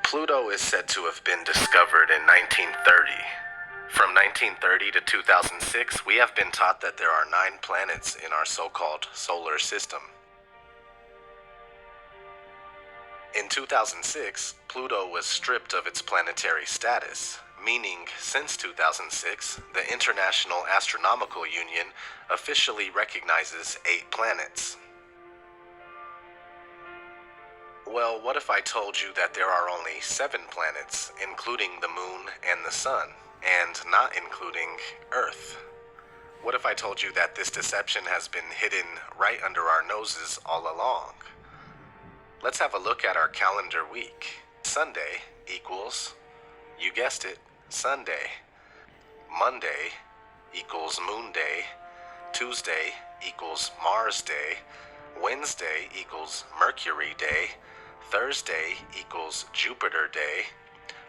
Pluto is said to have been discovered in 1930. From 1930 to 2006, we have been taught that there are 9 planets in our so-called solar system. In 2006, Pluto was stripped of its planetary status, meaning since 2006, the International Astronomical Union officially recognizes 8 planets. Well, what if I told you that there are only 7 planets, including the Moon and the Sun, and not including Earth? What if I told you that this deception has been hidden right under our noses all along? Let's have a look at our calendar week. Sunday equals, you guessed it, Sunday. Monday equals Moon Day. Tuesday equals Mars Day. Wednesday equals Mercury Day. Thursday equals Jupiter Day.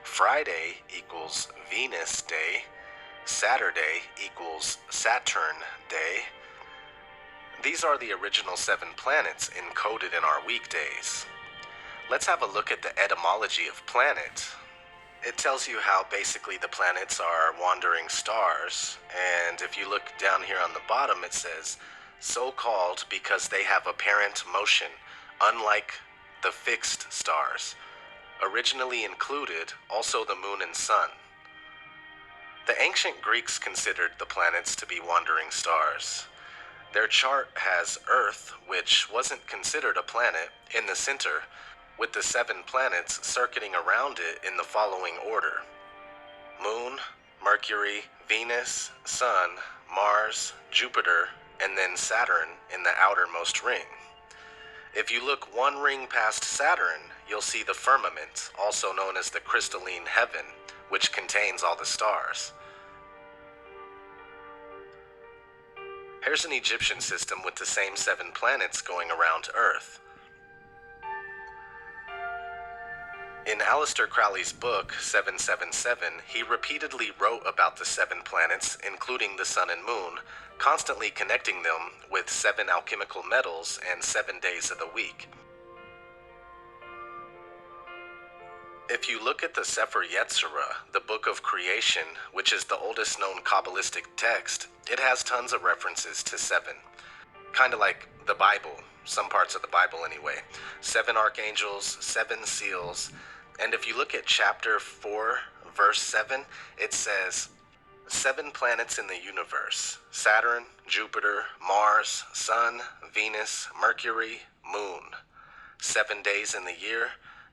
Friday equals Venus Day. Saturday equals Saturn Day. These are the original 7 planets encoded in our weekdays. Let's have a look at the etymology of planet. It tells you how basically the planets are wandering stars, and if you look down here on the bottom, it says, so called because they have apparent motion, unlike the fixed stars. Originally included also the moon and sun. The ancient Greeks considered the planets to be wandering stars. Their chart has Earth, which wasn't considered a planet, in the center, with the 7 planets circuiting around it in the following order: Moon, Mercury, Venus, Sun, Mars, Jupiter, and then Saturn in the outermost ring. If you look one ring past Saturn, you'll see the firmament, also known as the crystalline heaven, which contains all the stars. Here's an Egyptian system with the same 7 planets going around Earth. In Aleister Crowley's book, 777, he repeatedly wrote about the 7 planets, including the sun and moon, constantly connecting them with 7 alchemical metals and 7 days of the week. If you look at the Sefer Yetzirah, the book of creation, which is the oldest known Kabbalistic text, it has tons of references to 7. Kind of like the Bible, some parts of the Bible anyway. 7 archangels, 7 seals, and if you look at chapter 4, verse 7, it says, 7 planets in the universe: Saturn, Jupiter, Mars, Sun, Venus, Mercury, Moon. 7 days in the year,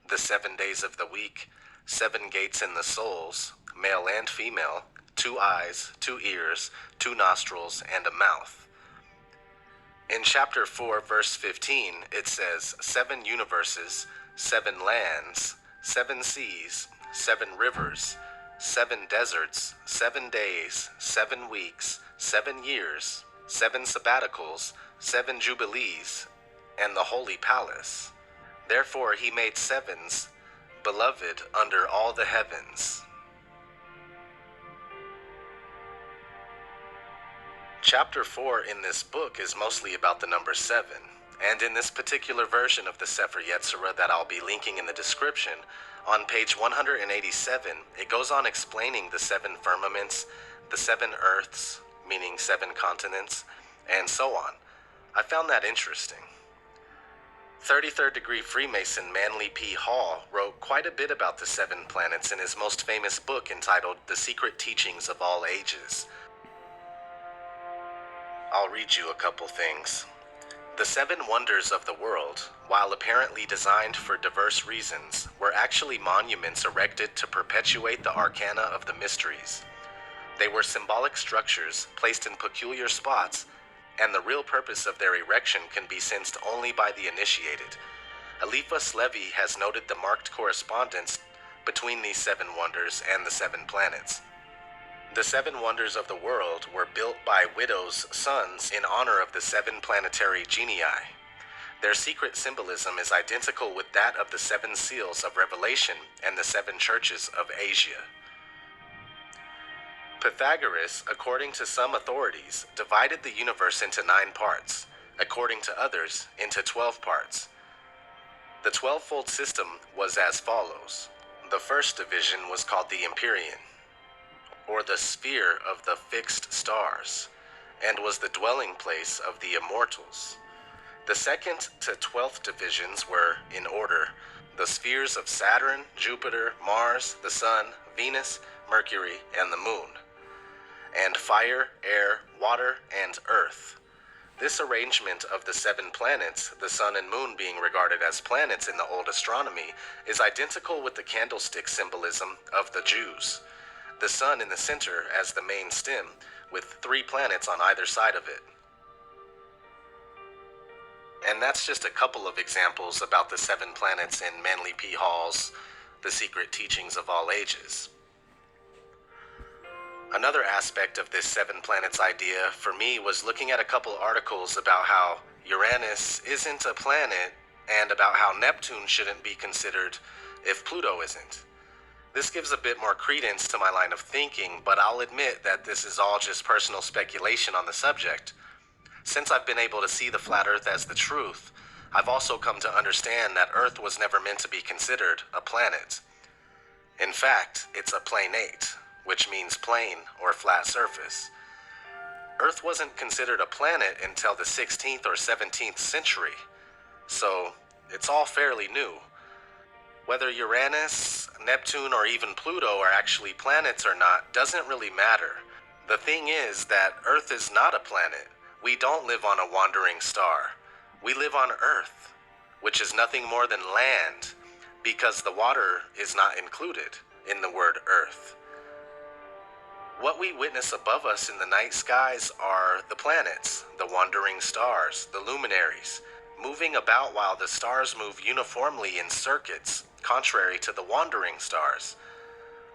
the 7 days of the week, 7 gates in the souls, male and female, 2 eyes, 2 ears, 2 nostrils, and a mouth. In chapter 4, verse 15, it says, 7 universes, 7 lands, 7 seas, 7 rivers, 7 deserts, 7 days, 7 weeks, 7 years, 7 sabbaticals, 7 jubilees, and the holy palace. Therefore he made 7s, beloved under all the heavens. Chapter 4 in this book is mostly about the number 7, and in this particular version of the Sefer Yetzirah that I'll be linking in the description, on page 187, it goes on explaining the 7 firmaments, the 7 earths, meaning 7 continents, and so on. I found that interesting. 33rd degree Freemason Manly P. Hall wrote quite a bit about the 7 planets in his most famous book entitled The Secret Teachings of All Ages. I'll read you a couple things. The 7 wonders of the world, while apparently designed for diverse reasons, were actually monuments erected to perpetuate the arcana of the mysteries. They were symbolic structures placed in peculiar spots, and the real purpose of their erection can be sensed only by the initiated. Eliphas Levi has noted the marked correspondence between these 7 wonders and the 7 planets. The 7 wonders of the world were built by widows' sons in honor of the 7 planetary genii. Their secret symbolism is identical with that of the 7 seals of Revelation and the 7 churches of Asia. Pythagoras, according to some authorities, divided the universe into 9 parts, according to others, into 12 parts. The 12-fold system was as follows: The first division was called the Empyrean, or the sphere of the fixed stars, and was the dwelling place of the immortals. The second to 12th divisions were, in order, the spheres of Saturn, Jupiter, Mars, the Sun, Venus, Mercury, and the Moon, and fire, air, water, and earth. This arrangement of the 7 planets, the Sun and Moon being regarded as planets in the old astronomy, is identical with the candlestick symbolism of the Jews. The Sun in the center as the main stem, with 3 planets on either side of it. And that's just a couple of examples about the 7 planets in Manly P. Hall's The Secret Teachings of All Ages. Another aspect of this 7 planets idea for me was looking at a couple articles about how Uranus isn't a planet and about how Neptune shouldn't be considered if Pluto isn't. This gives a bit more credence to my line of thinking, but I'll admit that this is all just personal speculation on the subject. Since I've been able to see the flat Earth as the truth, I've also come to understand that Earth was never meant to be considered a planet. In fact, it's a planete, which means plane or flat surface. Earth wasn't considered a planet until the 16th or 17th century, so it's all fairly new. Whether Uranus, Neptune, or even Pluto are actually planets or not doesn't really matter. The thing is that Earth is not a planet. We don't live on a wandering star. We live on Earth, which is nothing more than land, because the water is not included in the word Earth. What we witness above us in the night skies are the planets, the wandering stars, the luminaries, moving about while the stars move uniformly in circuits, contrary to the wandering stars.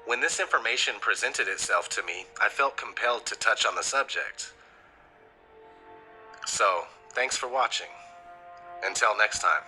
When this information presented itself to me, I felt compelled to touch on the subject. So, thanks for watching. Until next time.